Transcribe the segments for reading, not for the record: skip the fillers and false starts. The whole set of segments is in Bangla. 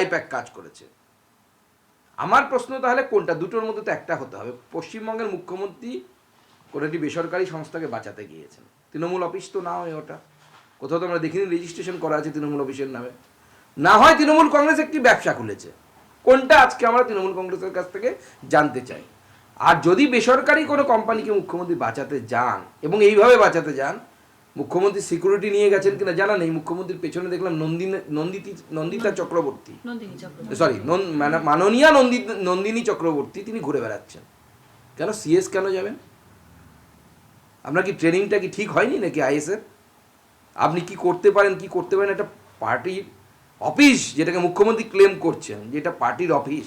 আইপ্যাক কাজ করেছে। আমার প্রশ্ন তাহলে কোনটা, দুটোর মধ্যে তো একটা হতে হবে। পশ্চিমবঙ্গের মুখ্যমন্ত্রী কোনো একটি বেসরকারি সংস্থাকে বাঁচাতে গিয়েছেন, তৃণমূল অফিস তো না হয় ওটা, কোথাও তো আমরা দেখিনি রেজিস্ট্রেশন করা আছে তৃণমূল অফিসের নামে, না হয় তৃণমূল কংগ্রেস একটি ব্যবসা খুলেছে। কোনটা আজকে আমরা তৃণমূল কংগ্রেসের কাছ থেকে জানতে চাই। আর যদি বেসরকারি কোনো কোম্পানিকে মুখ্যমন্ত্রী বাঁচাতে যান এবং এইভাবে বাঁচাতে যান, মুখ্যমন্ত্রী সিকিউরিটি নিয়ে গেছেন কিনা জানা নেই। মুখ্যমন্ত্রীর পেছনে দেখলাম নন্দিতা চক্রবর্তী, সরি মাননীয়া নন্দিনী চক্রবর্তী, তিনি ঘুরে বেড়াচ্ছেন। কেন সিএস কেন যাবেন? আপনার কি ট্রেনিংটা কি ঠিক হয়নি নাকি আইএসএর? আপনি কি করতে পারেন কি করতে পারেন, একটা পার্টির অফিস যেটাকে মুখ্যমন্ত্রী ক্লেম করছেন যে এটা পার্টির অফিস,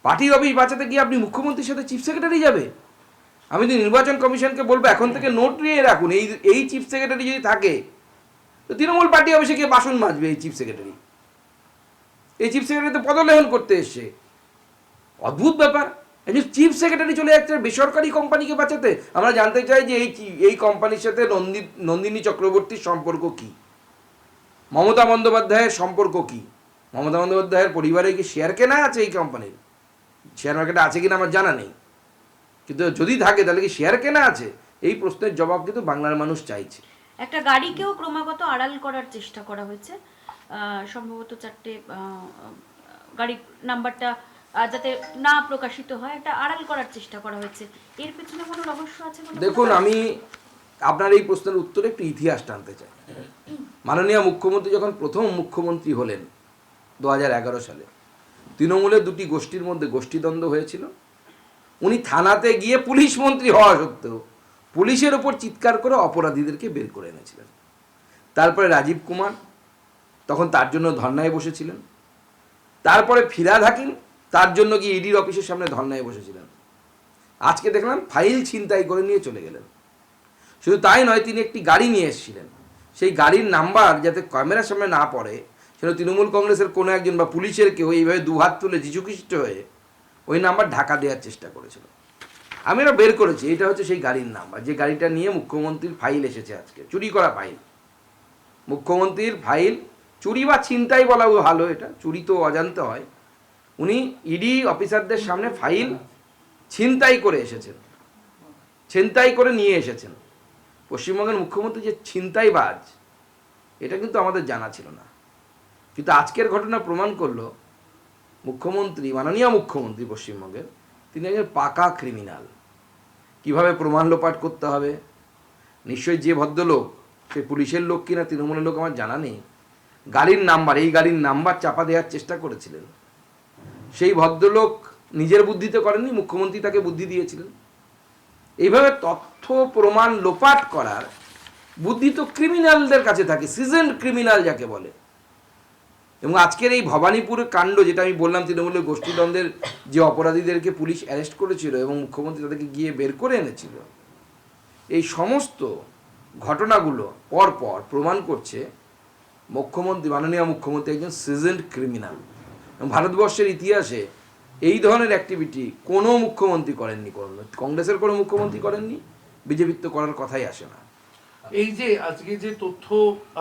পার্টির অফিস বাঁচাতে গিয়ে আপনি মুখ্যমন্ত্রীর সাথে চিফ সেক্রেটারি যাবে? আমি তো নির্বাচন কমিশনকে বলবো এখন থেকে নোট নিয়ে রাখুন, এই চিফ সেক্রেটারি যদি থাকে তো তৃণমূল পার্টি অফিসে গিয়ে বাসন মাজবে এই চিফ সেক্রেটারি। এই চিফ সেক্রেটারি তো পদলেহন করতে এসছে, অদ্ভুত ব্যাপার। একজন চিফ সেক্রেটারি চলে যাচ্ছে বেসরকারি কোম্পানিকে বাঁচাতে। আমরা জানতে চাই যে এই কোম্পানির সাথে নন্দিনী চক্রবর্তীর সম্পর্ক কি, মমতা বন্দ্যোপাধ্যায়ের সম্পর্ক কি, মমতা বন্দ্যোপাধ্যায়ের পরিবারে কি শেয়ার কেনা আছে এই কোম্পানির? শেয়ার মার্কেটে আছে কিনা আমার জানা নেই, কিন্তু যদি থাকে তাহলে কি শেয়ার কেনা আছে? এই প্রশ্নের জবাব কিন্তু বাংলার মানুষ চাইছে। একটা গাড়িকেও ক্রমাগত আড়াল করার চেষ্টা করা হয়েছে, সম্ভবত 4টে গাড়ির নাম্বারটা যাতে না প্রকাশিত হয়, এটা আড়াল করার চেষ্টা করা হয়েছে। এর পেছনে কোনো রহস্য আছে? দেখুন, আমি আপনার এই প্রশ্নের উত্তরে একটু ইতিহাস টানতে চাই। মাননীয় মুখ্যমন্ত্রী যখন প্রথম মুখ্যমন্ত্রী হলেন 2011 সালে, তৃণমূলের দুটি গোষ্ঠীর মধ্যে গোষ্ঠীদ্বন্দ্ব হয়েছিল। উনি থানাতে গিয়ে পুলিশ মন্ত্রী হওয়া সত্ত্বেও পুলিশের ওপর চিৎকার করে অপরাধীদেরকে বের করে এনেছিলেন। তারপরে রাজীব কুমার তখন তার জন্য ধর্নায় বসেছিলেন। তারপরে ফিরহাদ হাকিম তার জন্য গিয়ে ইডির অফিসের সামনে ধর্নায় বসেছিলেন। আজকে দেখলাম ফাইল ছিনতাই করে নিয়ে চলে গেলেন। শুধু তাই নয়, তিনি একটি গাড়ি নিয়ে এসেছিলেন, সেই গাড়ির নাম্বার যাতে ক্যামেরার সামনে না পড়ে সেটা তৃণমূল কংগ্রেসের কোনো একজন বা পুলিশের কেউ এইভাবে দুহাত তুলে যিশুখ্রিস্ট হয়ে ওই নাম্বার ঢাকা দেওয়ার চেষ্টা করেছিল। আমি এটা বের করেছি, এটা হচ্ছে সেই গাড়ির নাম্বার যে গাড়িটা নিয়ে মুখ্যমন্ত্রীর ফাইল এসেছে আজকে, চুরি করা ফাইল। মুখ্যমন্ত্রীর ফাইল চুরি বা ছিনতাই বলা ভালো, এটা চুরি তো অজান্তে হয়। উনি ইডি অফিসারদের সামনে ফাইল ছিনতাই করে এসেছেন, ছিনতাই করে নিয়ে এসেছেন। পশ্চিমবঙ্গের মুখ্যমন্ত্রী যে ছিনতাইবাজ, এটা কিন্তু আমাদের জানা ছিল না। কিন্তু আজকের ঘটনা প্রমাণ করলো মুখ্যমন্ত্রী, মাননীয় মুখ্যমন্ত্রী পশ্চিমবঙ্গের, তিনি একজন পাকা ক্রিমিনাল। কিভাবে প্রমাণ লোপাট করতে হবে, নিশ্চয়ই যে ভদ্রলোক, সে পুলিশের লোক কিনা তৃণমূলের লোক আমার জানা নেই, গাড়ির নাম্বার, এই গাড়ির নাম্বার চাপা দেওয়ার চেষ্টা করেছিলেন। সেই ভদ্রলোক নিজের বুদ্ধিতে করেননি, মুখ্যমন্ত্রী তাকে বুদ্ধি দিয়েছিলেন। এইভাবে তথ্য প্রমাণ লোপাট করার বুদ্ধি তো ক্রিমিনালদের কাছে থাকে, সিজনড ক্রিমিনাল যাকে বলে। এবং আজকের এই ভবানীপুর কাণ্ড, যেটা আমি বললাম তৃণমূলের গোষ্ঠীদ্বন্দ্বের যে অপরাধীদেরকে পুলিশ অ্যারেস্ট করেছিল এবং মুখ্যমন্ত্রী তাদেরকে গিয়ে বের করে এনেছিল, এই সমস্ত ঘটনাগুলো পরপর প্রমাণ করছে মুখ্যমন্ত্রী, মাননীয় মুখ্যমন্ত্রী একজন সিজনড ক্রিমিনাল। এবং ভারতবর্ষের ইতিহাসে এই ধরনের অ্যাক্টিভিটি কোনো মুখ্যমন্ত্রী করেননি, কংগ্রেসের কোনো মুখ্যমন্ত্রী করেননি, বিজেপির তো করার কথাই আসে না। এই যে আজকে যে তথ্য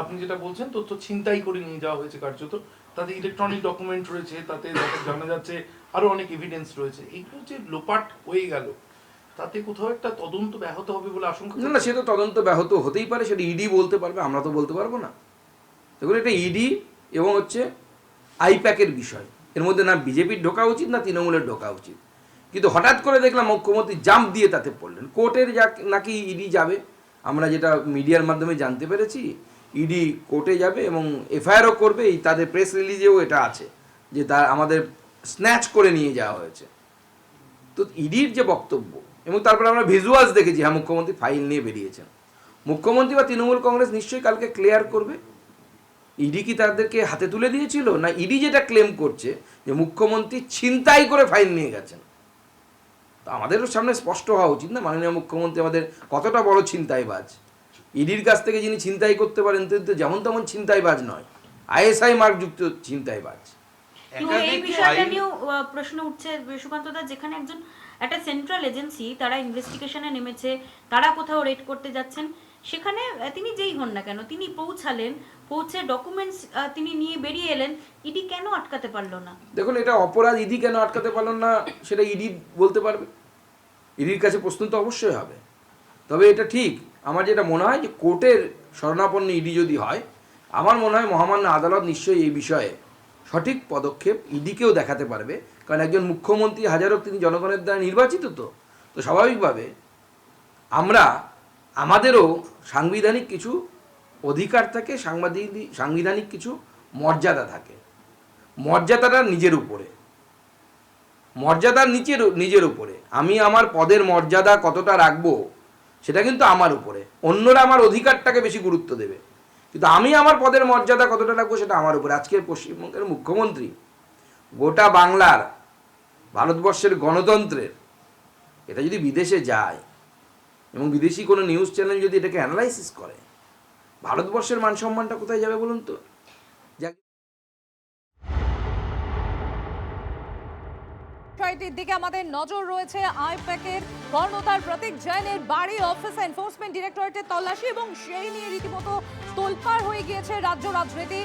আপনি যেটা বলছেন, তথ্য ছিনতাই করে নিয়ে যাওয়া হয়েছে কার্যত, তাতে ইলেকট্রনিক ডকুমেন্ট রয়েছে, তাতে জানা যাচ্ছে আরো অনেক এভিডেন্স রয়েছে, এইগুলো যে লোপাট হয়ে গেল, তাতে কোথাও একটা তদন্ত ব্যাহত হবে বলে আশঙ্কা? না, সে তো তদন্ত ব্যাহত হতেই পারে, সেটা ইডি বলতে পারবে, আমরা তো বলতে পারবো না। দেখুন, এটা ইডি এবং হচ্ছে আইপ্যাকের বিষয়, এর মধ্যে না বিজেপির ঢোকা উচিত না তৃণমূলের ঢোকা উচিত। কিন্তু হঠাৎ করে দেখলাম মুখ্যমন্ত্রী জাম্প দিয়ে তাতে পড়লেন। কোর্টের নাকি ইডি যাবে, আমরা যেটা মিডিয়ার মাধ্যমে জানতে পেরেছি, ইডি কোর্টে যাবে এবং এফআইআরও করবে। এই তাদের প্রেস রিলিজেও এটা আছে যে আমাদের স্ন্যাচ করে নিয়ে যাওয়া হয়েছে। তো ইডির যে বক্তব্য, এবং তারপরে আমরা ভিজুয়ালস দেখেছি, হ্যাঁ মুখ্যমন্ত্রী ফাইল নিয়ে বেরিয়েছেন। মুখ্যমন্ত্রী বা তৃণমূল কংগ্রেস নিশ্চয়ই কালকে ক্লিয়ার করবে ইডি কি তাদেরকে হাতে তুলে দিয়েছিল, না ইডি যেটা ক্লেম করছে যে মুখ্যমন্ত্রী ছিনতাই করে ফাইল নিয়ে গেছেন। তো আমাদেরও সামনে স্পষ্ট হওয়া উচিত না মাননীয় মুখ্যমন্ত্রী আমাদের কতটা বড় ছিনতাইবাজ। ইডির কাছ থেকে যিনি ছিনতাই করতে পারেন তিনি তো যেমন তেমন ছিনতাইবাজ নয়, আইএসআই মার্কযুক্ত ছিনতাইবাজ। এই বিষয়টা নিয়েও প্রশ্ন উঠছে সুকান্ত দা, যেখানে একটা সেন্ট্রাল এজেন্সি তারা ইনভেস্টিগেশনে নেমেছে, তারা কোথাও রেড করতে যাচ্ছেন, সেখানে তিনি যেই হন না কেন, তিনি পৌঁছে ডকুমেন্টস তিনি নিয়ে বেরিয়ে এলেন, ইডি কেন আটকাতে পারলো না? দেখুন, এটা অপরাধ, ইডি কেন আটকাতে পারল না সেটা ইডি বলতে পারবে, ইডির কাছে প্রশ্ন তো অবশ্যই হবে। তবে এটা ঠিক, আমার যেটা মনে হয় যে কোর্টের শরণাপন্ন ইডি যদি হয়, আমার মনে হয় মহামান্য আদালত নিশ্চয়ই এই বিষয়ে সঠিক পদক্ষেপ ইডিকেও দেখাতে পারবে। কারণ একজন মুখ্যমন্ত্রী হাজারক তিনি জনগণের দ্বারা নির্বাচিত, তো স্বাভাবিকভাবে আমাদেরও সাংবিধানিক কিছু অধিকার থাকে, সাংবিধানিক কিছু মর্যাদা থাকে। মর্যাদাটা নিজের উপরে আমি আমার পদের মর্যাদা কতটা রাখবো সেটা কিন্তু আমার উপরে, অন্যরা আমার অধিকারটাকে বেশি গুরুত্ব দেবে, কিন্তু আমি আমার পদের মর্যাদা কতটা রাখবো সেটা আমার উপরে। আজকের পশ্চিমবঙ্গের মুখ্যমন্ত্রী গোটা বাংলার, ভারতবর্ষের গণতন্ত্রের, এটা যদি বিদেশে যায় এবং বিদেশি কোনো নিউজ চ্যানেল যদি এটাকে অ্যানালাইসিস করে, ভারতবর্ষের মান সম্মানটা কোথায় যাবে বলুন তো? বিষয়টির দিকে আমাদের নজর রয়েছে। আইপ্যাকের কর্ণধার প্রতীক জৈনের বাড়ি অফিস এনফোর্সমেন্ট ডিরেক্টরেটের তল্লাশি, এবং সেই নিয়ে রীতিমতো তোলপাড় হয়ে গিয়েছে রাজ্য রাজনীতি।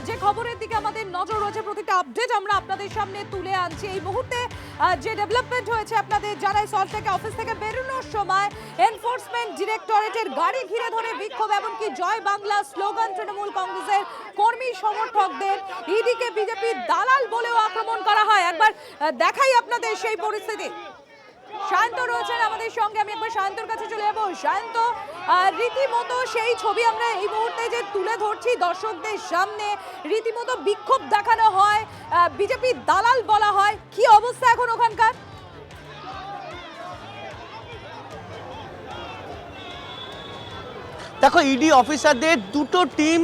যে খবরের দিকে আমাদের নজর রয়েছে, প্রতিটা আপডেট আমরা আপনাদের সামনে তুলে আনছি। এই মুহূর্তে যে ডেভেলপমেন্ট হয়েছে, আপনাদের যারা সল্টলেকে অফিস থেকে বেরোনোর সময় এনফোর্সমেন্ট ডিরেক্টরেটের গাড়ি ঘিরে ধরে বিক্ষোভ, এমনকি জয় বাংলা স্লোগান তৃণমূল কংগ্রেসের কর্মী সমর্থকদের, ইডিকে বিজেপি দালাল বলেও আক্রমণ করা হয়। একবার দেখাই আপনাদের সেই পরিস্থিতি। শান্ত রয়েছেন আমাদের সঙ্গে, আমি একবার শান্তর কাছে চলে যাবো। শান্ত, রীতিমতো সেই ছবি আমরা এই মুহূর্তে যে তুলে ধরছি দর্শকদের সামনে, রীতিমতো বিক্ষোভ দেখানো হয়, বিজেপি দালাল বলা হয়, কি অবস্থা এখন ওখানকার? দেখো, ইডি অফিসারদের দুটো টিম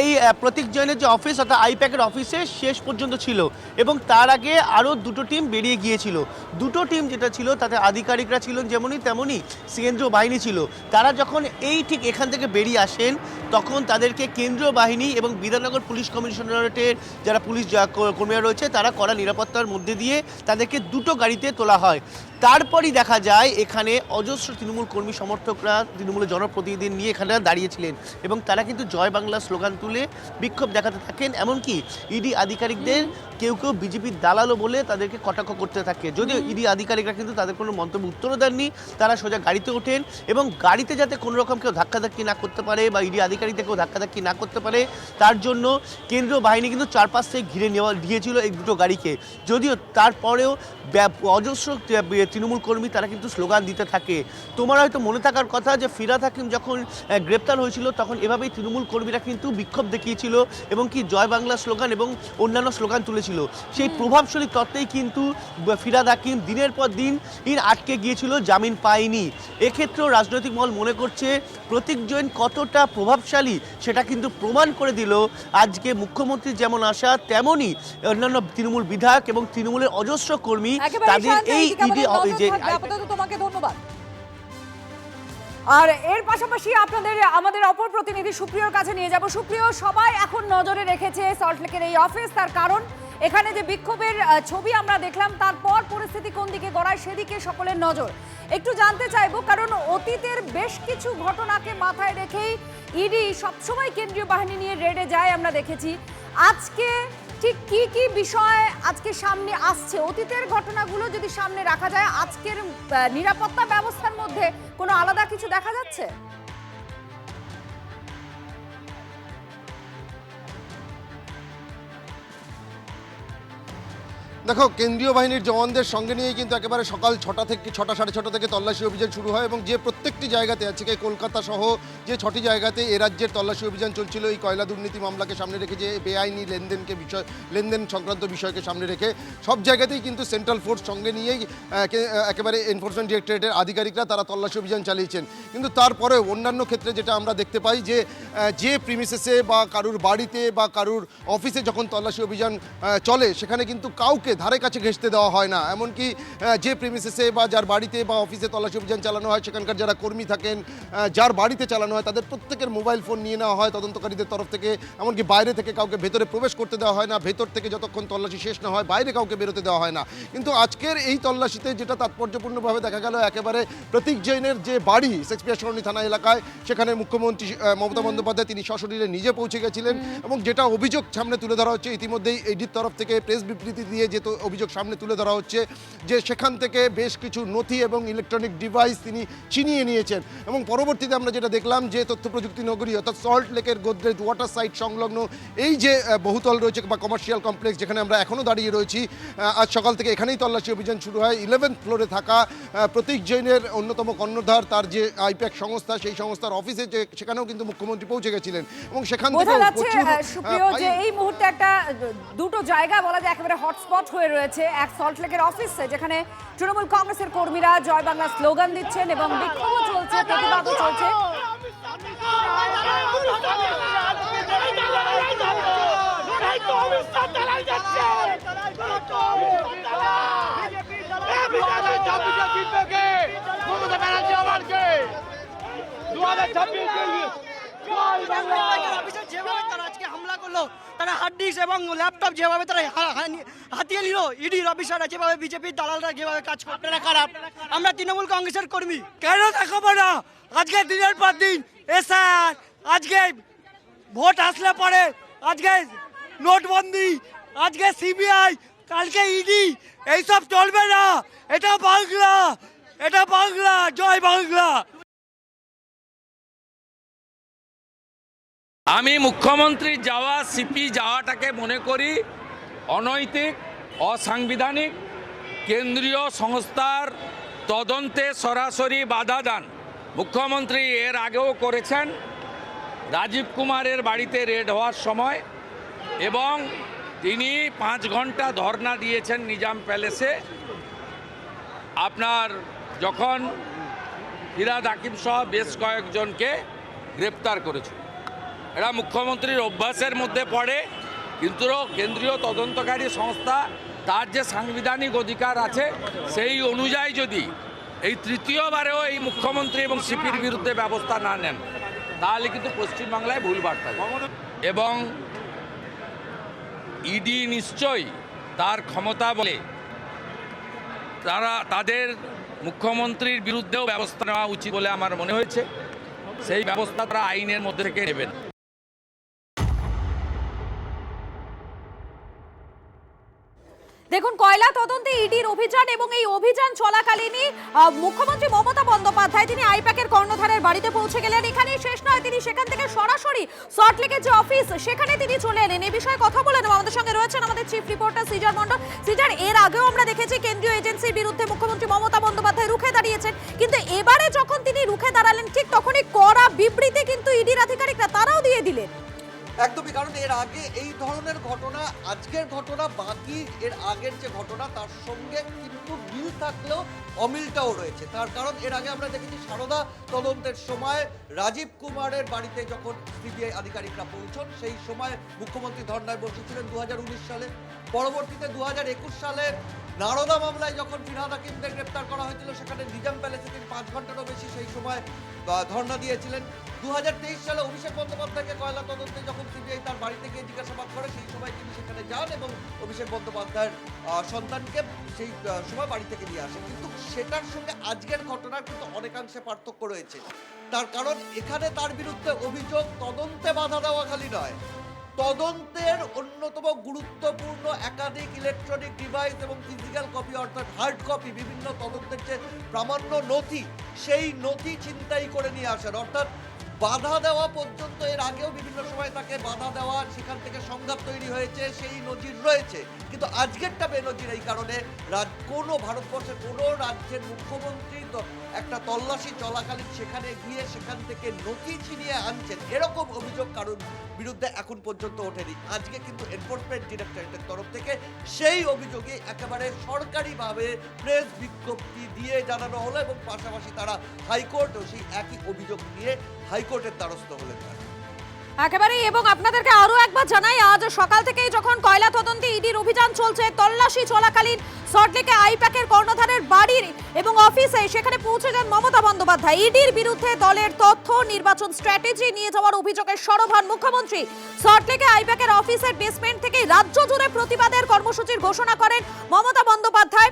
এই প্রতীক জৈনের যে অফিস অর্থাৎ আইপ্যাকের অফিসে শেষ পর্যন্ত ছিল, এবং তার আগে আরও দুটো টিম বেরিয়ে গিয়েছিল। দুটো টিম যেটা ছিল তাতে আধিকারিকরা ছিলেন যেমনই তেমনই কেন্দ্রীয় বাহিনী ছিল। তারা যখন ঠিক এখান থেকে বেরিয়ে আসেন, তখন তাদেরকে কেন্দ্রীয় বাহিনী এবং বিধাননগর পুলিশ কমিশনারেটের যারা পুলিশ কর্মীরা রয়েছে তারা কড়া নিরাপত্তার মধ্যে দিয়ে তাদেরকে দুটো গাড়িতে তোলা হয়। তারপরই দেখা যায় এখানে অজস্র তৃণমূল কর্মী সমর্থকরা তৃণমূলের জনপ্রতিনিধি নিয়ে এখানে দাঁড়িয়েছিলেন, এবং তারা কিন্তু জয় বাংলা স্লোগান তুলে বিক্ষোভ দেখাতে থাকেন। এমনকি ইডি আধিকারিকদের কেউ কেউ বিজেপির দালালও বলে তাদেরকে কটাক্ষ করতে থাকে। যদিও ইডি আধিকারিকরা কিন্তু তাদের কোনো মন্তব্য উত্তরও দেননি, তারা সোজা গাড়িতে ওঠেন, এবং গাড়িতে যাতে কোনো রকম কেউ ধাক্কাধাক্কি না করতে পারে বা ইডি আধিকারিকদের কেউ ধাক্কাধাক্কি না করতে পারে, তার জন্য কেন্দ্রীয় বাহিনী কিন্তু চারপাশ থেকে ঘিরে দিয়েছিল এই দুটো গাড়িকে। যদিও তারপরেও অজস্র তৃণমূল কর্মী তারা কিন্তু স্লোগান দিতে থাকে। তোমার হয়তো মনে থাকার কথা যে ফিরহাদ হাকিম যখন গ্রেপ্তার হয়েছিল, তখন এভাবেই তৃণমূল কর্মীরা কিন্তু বিক্ষোভ দেখিয়েছিল এবং কি জয় বাংলা স্লোগান এবং অন্যান্য স্লোগান তুলেছিল। সেই প্রভাবশালী তত্ত্বেই কিন্তু ফিরহাদ হাকিম দিনের পর দিন আটকে গিয়েছিল, জামিন পায়নি। এক্ষেত্রেও রাজনৈতিক মহল মনে করছে প্রতীক জৈন কতটা প্রভাবশালী সেটা কিন্তু প্রমাণ করে দিল আজকে মুখ্যমন্ত্রীর যেমন আশা, তেমনই অন্যান্য তৃণমূল বিধায়ক এবং তৃণমূলের অজস্র কর্মী তাদের এই ইডি তোমাকে ধন্যবাদ। আর এর পাশাপাশি আমাদের অপর প্রতিনিধি সুপ্রিয়র কাছে নিয়ে যাব। সুপ্রিয়, সবাই এখন নজরে রেখেছে সল্টলেকের এই অফিস, তার কারণ এখানে যে বিক্ষোভের ছবি আমরা দেখলাম, তারপর পরিস্থিতি কোন দিকে গড়ায় সেদিকে সকলের নজর। একটু জানতে চাইবো, কারণ অতীতের বেশ কিছু ঘটনাকে মাথায় রেখেই ইডি সবসময় কেন্দ্রীয় বাহিনী নিয়ে রেডে যায়, আমরা দেখেছি। আজকে ঠিক কি কি বিষয় আজকে সামনে আসছে? অতীতের ঘটনাগুলো যদি সামনে রাখা যায়, আজকের নিরাপত্তা ব্যবস্থার মধ্যে কোনো আলাদা কিছু দেখা যাচ্ছে? দেখো, কেন্দ্রীয় বাহিনীর জওয়ানদের সঙ্গে নিয়েই কিন্তু একেবারে সকাল 6টা থেকে 6টা 6:30 থেকে তল্লাশি অভিযান শুরু হয়, এবং যে প্রত্যেকটি জায়গাতে আজকে কলকাতা সহ যে 6টি জায়গাতে এ রাজ্যের তল্লাশি অভিযান চলছিল এই কয়লা দুর্নীতি মামলাকে সামনে রেখে, যে বেআইনি লেনদেন সংক্রান্ত বিষয়কে সামনে রেখে, সব জায়গাতেই কিন্তু সেন্ট্রাল ফোর্স সঙ্গে নিয়েই একেবারে এনফোর্সমেন্ট ডিরেক্টরেটের আধিকারিকরা তারা তল্লাশি অভিযান চালিয়েছেন। কিন্তু তারপরেও অন্যান্য ক্ষেত্রে যেটা আমরা দেখতে পাই যে প্রিমিসেসে বা কারুর বাড়িতে বা কারুর অফিসে যখন তল্লাশি অভিযান চলে, সেখানে কিন্তু কাউকে ধারে কাছে ঘেঁষতে দেওয়া হয় না। এমনকি যে প্রিমিসেসে বা যার বাড়িতে বা অফিসে তল্লাশি অভিযান চালানো হয়, সেখানকার যারা কর্মী থাকেন, যার বাড়িতে চালানো হয় হয়, তাদের প্রত্যেকের মোবাইল ফোন নিয়ে নেওয়া হয় তদন্তকারীদের তরফ থেকে। এমনকি বাইরে থেকে কাউকে ভেতরে প্রবেশ করতে দেওয়া হয় না, ভেতর থেকে যতক্ষণ তল্লাশি শেষ না হয় বাইরে কাউকে বেরোতে দেওয়া হয় না। কিন্তু আজকের এই তল্লাশিতে যেটা তাৎপর্যপূর্ণভাবে দেখা গেল, একেবারে প্রতীক জৈনের যে বাড়ি শেক্সপিয়ার সরণি থানা এলাকায়, সেখানে মুখ্যমন্ত্রী মমতা বন্দ্যোপাধ্যায় তিনি সশরীরে নিজে পৌঁছে গেছিলেন। এবং যেটা অভিযোগ সামনে তুলে ধরা হচ্ছে, ইতিমধ্যেই ইডির তরফ থেকে প্রেস বিবৃতি দিয়ে যে অভিযোগ সামনে তুলে ধরা হচ্ছে, যে সেখান থেকে বেশ কিছু নথি এবং ইলেকট্রনিক ডিভাইস তিনি ছিনিয়ে নিয়েছেন। এবং পরবর্তীতে আমরা যেটা দেখলাম যে তথ্য প্রযুক্তি নগরী অর্থাৎ সল্ট লেকের গোদরেজ ওয়াটার সাইট সংলগ্ন এই যে বহুতল রয়েছে বা কমার্শিয়াল কমপ্লেক্স, যেখানে আমরা এখনও দাঁড়িয়ে রয়েছি, আজ সকাল থেকে এখানেই তল্লাশি অভিযান শুরু হয়। 11th ফ্লোরে থাকা প্রতীক জৈনের অন্যতম কর্ণধার, তার যে আইপ্যাক সংস্থা, সেই সংস্থার অফিসে যে সেখানেও কিন্তু মুখ্যমন্ত্রী পৌঁছে গেছিলেন। এবং সেখান থেকে বোঝা যাচ্ছে সুপ্রিয় যে এই মুহূর্তে একটা দুটো জায়গা বলা যায় একেবারে হটস্পট হয়ে রয়েছে। এক সল্টলেকের অফিসে, যেখানে তৃণমূল কংগ্রেসের কর্মীরা জয় বাংলা স্লোগান দিচ্ছেন এবং বিক্ষোভও চলছে, প্রতিবাদও চলছে। যেভাবে তারা আজকে হামলা করলো, তারা হার্ড ডিস্ক এবং ল্যাপটপ যেভাবে তারা হাতিয়ে নিল, ইডির অফিসাররা যেভাবে, বিজেপির দালালরা যেভাবে কাজ করতে, আমরা তৃণমূল কংগ্রেসের কর্মী। কেন দেখাবো না? আজকে দিনের পর দিন এসআর, আজকে ভোট আসলে পরে, আজকে নোটবন্দি, আজকে সিবিআই, কালকে ইডি, এইসব চলবে না। এটা বাংলা, এটা বাংলা, জয় বাংলা। আমি মুখ্যমন্ত্রীর যাওয়া, সিপি যাওয়াটাকে মনে করি অনৈতিক, অসাংবিধানিক। কেন্দ্রীয় সংস্থার তদন্তে সরাসরি বাধা দান মুখ্যমন্ত্রী এর আগেও করেছেন, রাজীব কুমারের বাড়িতে রেড হওয়ার সময়, এবং তিনি 5 ঘন্টা ধর্ণা দিয়েছেন নিজাম প্যালেসে। আপনার যখন ফিরহাদ হাকিম সহ বেশ কয়েকজনকে গ্রেপ্তার করেছিল, এটা মুখ্যমন্ত্রীর অভ্যাসের মধ্যে পড়ে। কিন্তু কেন্দ্রীয় তদন্তকারী সংস্থা তার যে সাংবিধানিক অধিকার আছে, সেই অনুযায়ী যদি এই তৃতীয়বারেও এই মুখ্যমন্ত্রী এবং সিপির বিরুদ্ধে ব্যবস্থা না নেন, তাহলে কিন্তু পশ্চিমবাংলায় ভুল বার্তা যাবে। এবং ইডি নিশ্চয়ই তার ক্ষমতা বলে তাদের মুখ্যমন্ত্রীর বিরুদ্ধেও ব্যবস্থা নেওয়া উচিত বলে আমার মনে হয়েছে। সেই ব্যবস্থা তারা আইনের মধ্যে থেকে নেবেন। দেখুন, কয়লা তদন্তে ইডির অভিযান এবং এই অভিযান চলাকালীনই মুখ্যমন্ত্রী মমতা বন্দ্যোপাধ্যায় তিনি আইপ্যাকের কর্ণধারের বাড়িতে পৌঁছে গেলেন। এখানেই শেষ নয়, তিনি সেখান থেকে সরাসরি সল্টলেকের যে অফিস, সেখানে তিনি চলে এলেন। এই বিষয়ে কথা বলে নেব। আমাদের সঙ্গে রয়েছেন আমাদের চিফ রিপোর্টার সিজার মন্ডল। সিজার, এর আগেও আমরা দেখেছি কেন্দ্রীয় এজেন্সির বিরুদ্ধে মুখ্যমন্ত্রী মমতা বন্দ্যোপাধ্যায় রুখে দাঁড়িয়েছেন, কিন্তু এবারে যখন তিনি রুখে দাঁড়ালেন, ঠিক তখনই কড়া বিবৃতি কিন্তু ইডির আধিকারিকরা তারাও দিয়ে দিলেন। একদমই, কারণ এর আগে এই ধরনের ঘটনা, আজকের ঘটনা বাকি এর আগের যে ঘটনা তার সঙ্গে কিন্তু মিল থাকলেও অমিলটাও রয়েছে। তার কারণ এর আগে আমরা দেখেছি সারদা তদন্তের সময় রাজীব কুমারের বাড়িতে যখন সিবিআই আধিকারিকরা পৌঁছন, সেই সময় মুখ্যমন্ত্রী ধর্নায় বসেছিলেন 2019 সালে। পরবর্তীতে 2021 সালে নারদা মামলায় যখন ফিরহাদ হাকিমদের গ্রেপ্তার করা হয়েছিল, সেখানে নিজাম প্যালেসে তিনি 5 ঘন্টারও বেশি সেই সময় ধর্না দিয়েছিলেন। 2023 সালে অভিষেক বন্দ্যোপাধ্যায়কে কয়লা তদন্তে যখন সিবিআই তার বাড়িতে গিয়ে জিজ্ঞাসাবাদ করে, সেই সময় তিনি সেখানে যান এবং অভিষেক বন্দ্যোপাধ্যায়ের সন্তানকে সেই সময় বাড়ি থেকে নিয়ে আসেন। কিন্তু সেটার সঙ্গে আজকের ঘটনার কিন্তু অনেকাংশে পার্থক্য রয়েছে। তার কারণ এখানে তার বিরুদ্ধে অভিযোগ তদন্তে বাধা দেওয়া খালি নয়, তদন্তের অন্যতম গুরুত্বপূর্ণ একাধিক ইলেকট্রনিক ডিভাইস এবং ফিজিক্যাল কপি অর্থাৎ হার্ড কপি, বিভিন্ন তদন্তের যে প্রামাণ্য নথি, সেই নথি ছিনতাই করে নিয়ে আসেন। অর্থাৎ বাধা দেওয়া পর্যন্ত এর আগেও বিভিন্ন সময় তাকে বাধা দেওয়া, সেখান থেকে সংঘাত তৈরি হয়েছে, সেই নজির রয়েছে। কিন্তু আজকেরটা বেনজির এই কারণে, কোনো ভারতবর্ষের কোনো রাজ্যের মুখ্যমন্ত্রী তো একটা তল্লাশি চলাকালীন সেখানে গিয়ে সেখান থেকে নথি ছিনিয়ে আনছেন, এরকম অভিযোগ কারোর বিরুদ্ধে এখন পর্যন্ত ওঠেনি। আজকে কিন্তু এনফোর্সমেন্ট ডিরেক্টরেটের তরফ থেকে সেই অভিযোগে একেবারে সরকারিভাবে প্রেস বিজ্ঞপ্তি দিয়ে জানানো হলো এবং পাশাপাশি তারা হাইকোর্টেও সেই একই অভিযোগ নিয়ে হাইকোর্টের দ্বারস্থ হলেন। একেবারেই, এবং আপনাদেরকে আরো একবার জানাই, আজ সকাল থেকেই যখন কয়লা তদন্তে ইডির অভিযান চলছে, তল্লাশি চলাকালীন সল্টলেকে আইপ্যাকের কর্ণধারের বাড়ির এবং অফিসে সেখানে পৌঁছে যান মমতা বন্দ্যোপাধ্যায়। ইডির বিরুদ্ধে দলের তথ্য নির্বাচন স্ট্র্যাটেজি নিয়ে যাওয়ার অভিযোগে সরব হন মুখ্যমন্ত্রী। সল্টলেকে আইপ্যাকের অফিসের বেসমেন্ট থেকে রাজ্য জুড়ে প্রতিবাদের কর্মসূচির ঘোষণা করেন মমতা বন্দ্যোপাধ্যায়।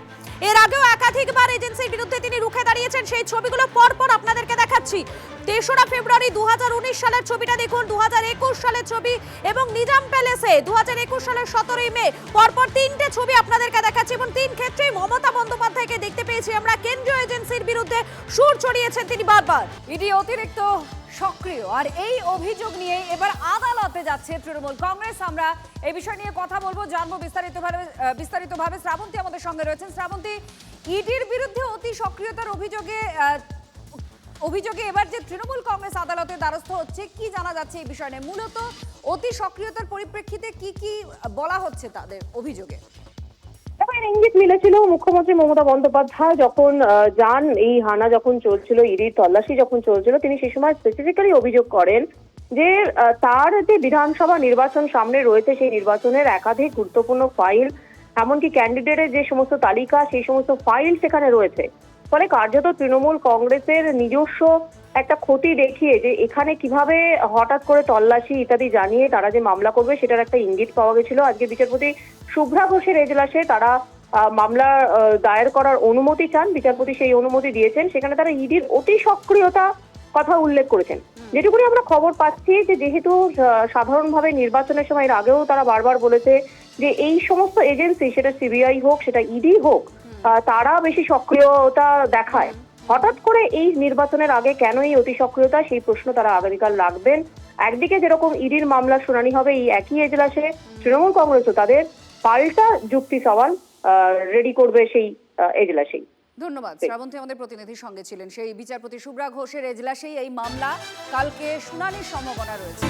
এর আগেও একাধিকবার এজেন্সির বিরুদ্ধে তিনি রুখে দাঁড়িয়েছেন। সেই ছবিগুলো পরপর আপনাদেরকে দেখাচ্ছি। 3রা ফেব্রুয়ারি 2019 সালের ছবিটা দেখুন, 2021 সালের ছবি এবং নিজাম প্যালেসে 2021 সালের 17ই মে, পরপর 3টে ছবি আপনাদেরকে দেখাচ্ছি এবং 3 ক্ষেত্রেই মমতা বন্দ্যোপাধ্যায়কে দেখতে পেয়েছি আমরা। কেন্দ্রীয় এজেন্সির বিরুদ্ধে সুর চড়িয়েছেন তিনি বারবার। ইডি অতিরিক্ত সক্রিয়, আর এই অভিযোগ নিয়ে এবার আদালতে যাচ্ছে তৃণমূল কংগ্রেস। আমরা এই বিষয় নিয়ে কথা বলবো, জানবো বিস্তারিতভাবে। শ্রাবন্তী আমাদের সঙ্গে রয়েছেন। শ্রাবন্তী, ইডির বিরুদ্ধে অতি সক্রিয়তার অভিযোগে এবার যে তৃণমূল কংগ্রেস আদালতে দ্বারস্থ হচ্ছে, কি জানা যাচ্ছে এই বিষয় নিয়ে? মূলত অতি সক্রিয়তার পরিপ্রেক্ষিতে কি বলা হচ্ছে তাদের অভিযোগে? ইঙ্গিত মিলেছিল মুখ্যমন্ত্রী মমতা বন্দ্যোপাধ্যায় যখন যান, এই হানা যখন চলছিল, ইডির তল্লাশি যখন চলছিল, তিনি সে সময় স্পেসিফিক্যালি অভিযোগ করেন যে তার যে বিধানসভা নির্বাচন সামনে রয়েছে, সেই নির্বাচনের একাধিক গুরুত্বপূর্ণ ফাইল, এমনকি ক্যান্ডিডেটের যে সমস্ত তালিকা, সেই সমস্ত ফাইল সেখানে রয়েছে। ফলে কার্যত তৃণমূল কংগ্রেসের নিজস্ব একটা ক্ষতি দেখিয়ে যে এখানে কিভাবে হঠাৎ করে তল্লাশি ইত্যাদি জানিয়ে তারা যে মামলা করবে, সেটার একটা ইঙ্গিত পাওয়া গেছিল। আজকে বিচারপতি শুভ্রা ঘোষের এজলাসে তারা মামলা দায়ের করার অনুমতি চান, বিচারপতি সেই অনুমতি দিয়েছেন। সেখানে তারা ইডির অতি সক্রিয়তা কথা উল্লেখ করেছেন। যেটুকুনি আমরা খবর পাচ্ছি যে যেহেতু সাধারণভাবে নির্বাচনের সময় এর আগেও তারা বারবার বলেছে যে এই সমস্ত এজেন্সি, সেটা সিবিআই হোক, সেটা ইডি হোক, তারা বেশি সক্রিয়তা দেখায়। হঠাৎ করে এই নির্বাচনের আগে কেন এই অতি সক্রিয়তা, সেই প্রশ্ন তারা আগামীকাল রাখবেন। একদিকে যেরকম ইডির মামলার শুনানি হবে এই একই এজলাসে, তৃণমূল কংগ্রেসও তাদের পাল্টা যুক্তি সওয়াল রেডি করবে সেই এজলাসেই। ধন্যবাদ। শ্রাবন্তী আমাদের প্রতিনিধির সঙ্গে ছিলেন। সেই বিচারপতি শুভ্রা ঘোষের এজলাসেই এই মামলা, কালকে শুনানির সম্ভাবনা রয়েছে।